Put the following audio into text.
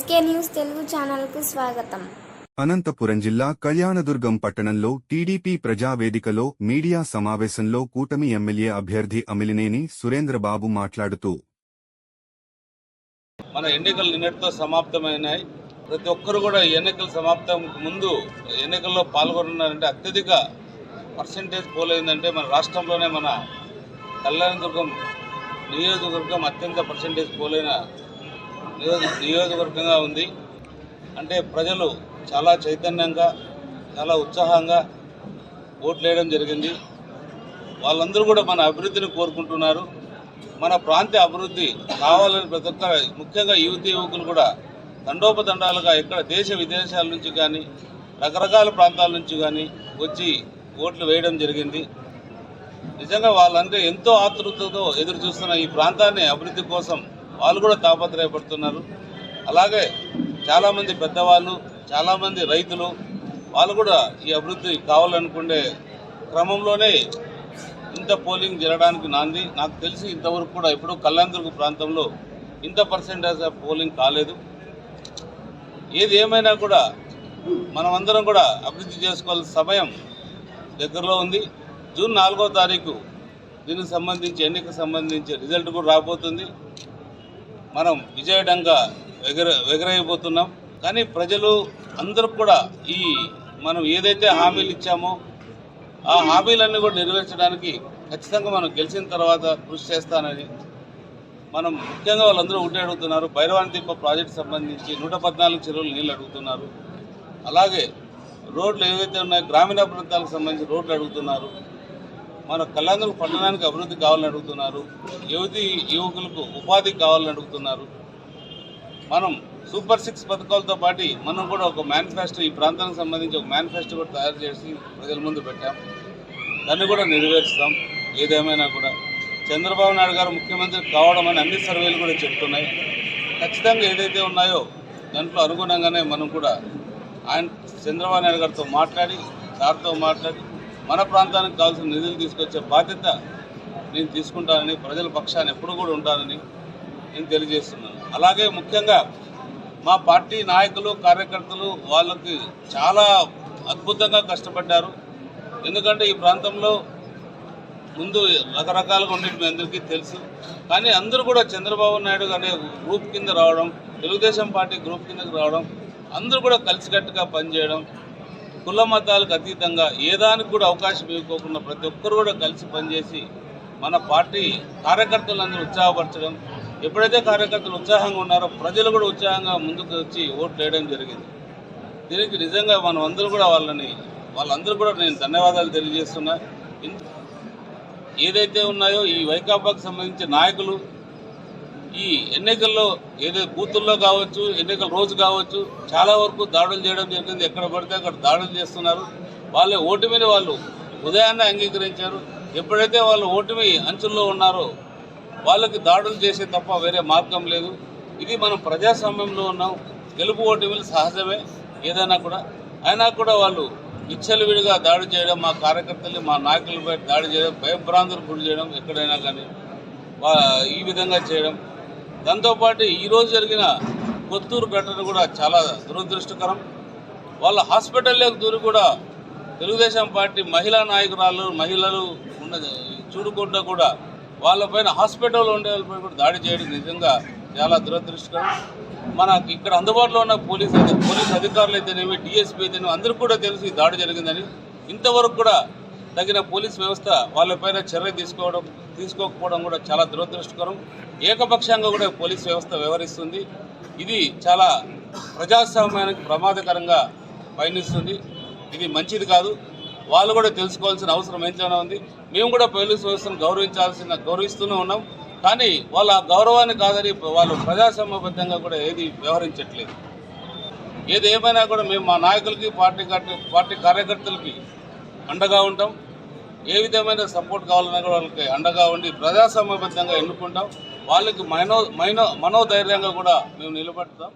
SK news Telugu ఛానల్కు స్వాగతం. అనంతపురం జిల్లా కళ్యాణదుర్గం పట్టణంలో టీడీపీ ప్రజావేదికలో మీడియా సమావేశంలో కూటమి ఎమ్మెల్యే అభ్యర్థి అమిలినేని సురేంద్రబాబు మాట్లాడుతూ, మన ఎన్నికలు నిన్నటితో సమాప్తమైనాయి. ప్రతి ఒక్కరు కూడా ఎన్నికల సమాప్తం ముందు ఎన్నికల్లో పాల్గొన్నారంటే అత్యధిక పర్సెంటేజ్ పోలైందంటే మన రాష్ట్రంలోనే మన కళ్యాణదుర్గం నియోజకవర్గం అత్యంత పర్సెంటేజ్ పోలైన నియోజకవర్గంగా ఉంది. అంటే ప్రజలు చాలా చైతన్యంగా చాలా ఉత్సాహంగా ఓట్లు వేయడం జరిగింది. వాళ్ళందరూ కూడా మన అభివృద్ధిని కోరుకుంటున్నారు. మన ప్రాంత అభివృద్ధి కావాలని ప్రతి ఒక్క ముఖ్యంగా యువకులు కూడా తండోపతండాలుగా ఎక్కడ దేశ విదేశాల నుంచి కానీ రకరకాల ప్రాంతాల నుంచి కానీ వచ్చి ఓట్లు వేయడం జరిగింది. నిజంగా వాళ్ళంటే ఎంతో ఆతృతతో ఎదురు చూస్తున్న ఈ ప్రాంతాన్ని అభివృద్ధి కోసం వాళ్ళు కూడా తాపత్రయపడుతున్నారు. అలాగే చాలామంది పెద్దవాళ్ళు, చాలామంది రైతులు వాళ్ళు కూడా ఈ అభివృద్ధి కావాలనుకునే క్రమంలోనే ఇంత పోలింగ్ జరగడానికి నాంది. నాకు తెలిసి ఇంతవరకు కూడా ఇప్పుడు కళ్యాణదుర్గం ప్రాంతంలో ఇంత పర్సెంటేజ్ ఆఫ్ పోలింగ్ కాలేదు. ఏది ఏమైనా కూడా మనమందరం కూడా అభివృద్ధి చేసుకోవాల్సిన సమయం దగ్గరలో ఉంది. జూన్ 4వ తారీఖు దీనికి సంబంధించి ఎన్నికకు సంబంధించి రిజల్ట్ కూడా రాబోతుంది. మనం విజయడంగా ఎగరైపోతున్నాం. కానీ ప్రజలు అందరూ కూడా ఈ మనం ఏదైతే హామీలు ఇచ్చామో ఆ హామీలన్నీ కూడా నెరవేర్చడానికి ఖచ్చితంగా మనం గెలిచిన తర్వాత కృషి చేస్తానని మనం ముఖ్యంగా వాళ్ళందరూ ఒకటే అడుగుతున్నారు. భైరవానితిప్ప ప్రాజెక్టు సంబంధించి 114 చెరువులు నీళ్ళు అడుగుతున్నారు. అలాగే రోడ్లు ఏవైతే ఉన్నాయో గ్రామీణ ప్రాంతాలకు సంబంధించి రోడ్లు అడుగుతున్నారు. మన కళ్యాణదుర్గం పట్టణానికి అభివృద్ధి కావాలని అడుగుతున్నారు. యువకులకు ఉపాధి కావాలని అడుగుతున్నారు. మనం సూపర్ 6 పథకాలతో పాటు మనం కూడా ఒక మేనిఫెస్టో, ఈ ప్రాంతానికి సంబంధించి ఒక మేనిఫెస్టో కూడా తయారు చేసి ప్రజల ముందు పెట్టాం. దాన్ని కూడా నెరవేరుస్తాం. ఏదేమైనా కూడా చంద్రబాబు నాయుడు గారు ముఖ్యమంత్రి కావడం అని అన్ని సర్వేలు కూడా చెప్తున్నాయి. ఖచ్చితంగా ఏదైతే ఉన్నాయో దాంట్లో అనుగుణంగానే మనం కూడా చంద్రబాబు నాయుడు గారితో మాట్లాడి మన ప్రాంతానికి కావాల్సిన నిధులు తీసుకొచ్చే బాధ్యత నేను తీసుకుంటానని, ప్రజల పక్షాన్ని ఎప్పుడు కూడా ఉంటానని నేను తెలియజేస్తున్నాను. అలాగే ముఖ్యంగా మా పార్టీ నాయకులు, కార్యకర్తలు వాళ్ళకి చాలా అద్భుతంగా కష్టపడ్డారు. ఎందుకంటే ఈ ప్రాంతంలో ముందు రకరకాలుగా ఉండేది మీ అందరికీ తెలుసు. కానీ అందరూ కూడా చంద్రబాబు నాయుడు అనే గ్రూప్ కింద రావడం, తెలుగుదేశం పార్టీ గ్రూప్ కిందకి రావడం, అందరూ కూడా కలిసికట్టుగా పనిచేయడం, కుల మతాలకు అతీతంగా ఏదానికి కూడా అవకాశం ఇవ్వకోకుండా ప్రతి ఒక్కరు కూడా కలిసి పనిచేసి మన పార్టీ కార్యకర్తలందరూ ఉత్సాహపరచడం. ఎప్పుడైతే కార్యకర్తలు ఉత్సాహంగా ఉన్నారో ప్రజలు కూడా ఉత్సాహంగా ముందుకు వచ్చి ఓట్లు వేయడం జరిగింది. దీనికి నిజంగా మనం అందరూ కూడా వాళ్ళందరూ కూడా నేను ధన్యవాదాలు తెలియజేస్తున్నా. ఏదైతే ఉన్నాయో ఈ వైకాపాకు సంబంధించిన నాయకులు ఈ ఎన్నికల్లో ఏదైతే బూతుల్లో కావచ్చు, ఎన్నికల రోజు కావచ్చు, చాలా వరకు దాడులు చేయడం జరిగింది. ఎక్కడ పడితే అక్కడ దాడులు చేస్తున్నారు. వాళ్ళ ఓటమిని వాళ్ళు ఉదయాన్నే అంగీకరించారు. ఎప్పుడైతే వాళ్ళు ఓటమి అంచుల్లో ఉన్నారో వాళ్ళకి దాడులు చేసే తప్ప వేరే మార్గం లేదు. ఇది మనం ప్రజాస్వామ్యంలో ఉన్నాం. గెలుపు ఓటమిలు సహజమే ఏదైనా కూడా. అయినా కూడా వాళ్ళు విచ్చలవిడిగా దాడి చేయడం, మా కార్యకర్తల్ని, మా నాయకులపై దాడి చేయడం, భయభ్రాంతులకు గురి చేయడం, ఎక్కడైనా కానీ ఈ విధంగా చేయడం. దాంతోపాటు ఈరోజు జరిగిన కొత్తూరు ఘటన కూడా చాలా దురదృష్టకరం. వాళ్ళ హాస్పిటల్లోకి దూరి కూడా తెలుగుదేశం పార్టీ మహిళా నాయకురాలు, మహిళలు చూడకుండా కూడా వాళ్ళపైన హాస్పిటల్లో ఉండే వాళ్ళపై కూడా దాడి చేయడం నిజంగా చాలా దురదృష్టకరం. మనకి ఇక్కడ అందుబాటులో ఉన్న పోలీస్ అధికారులు అయితేనేమి, డిఎస్పీ అయితేనేమి అందరికీ కూడా తెలుసు ఈ దాడి జరిగిందని. ఇంతవరకు కూడా తగిన పోలీస్ వ్యవస్థ వాళ్ళపైన చర్య తీసుకోకపోవడం కూడా చాలా దురదృష్టకరం. ఏకపక్షంగా కూడా పోలీస్ వ్యవస్థ వ్యవహరిస్తుంది. ఇది చాలా ప్రజాస్వామ్యానికి ప్రమాదకరంగా పయనిస్తుంది. ఇది మంచిది కాదు. వాళ్ళు కూడా తెలుసుకోవాల్సిన అవసరం ఎంతైనా ఉంది. మేము కూడా పోలీస్ వ్యవస్థను గౌరవిస్తూనే ఉన్నాం. కానీ వాళ్ళ గౌరవాన్ని కాదని వాళ్ళు ప్రజాస్వామ్యబద్ధంగా కూడా ఏది వ్యవహరించట్లేదు. ఏది ఏమైనా కూడా మేము మా నాయకులకి, పార్టీ కార్యకర్తలకి అండగా ఉంటాం. ఏ విధమైన సపోర్ట్ కావాలన్నా కూడా వాళ్ళకి అండగా ఉండి ప్రజాస్వామ్యబద్ధంగా ఎన్నుకుంటాం. వాళ్ళకి మనోధైర్యంగా కూడా మేము నిలబెడతాం.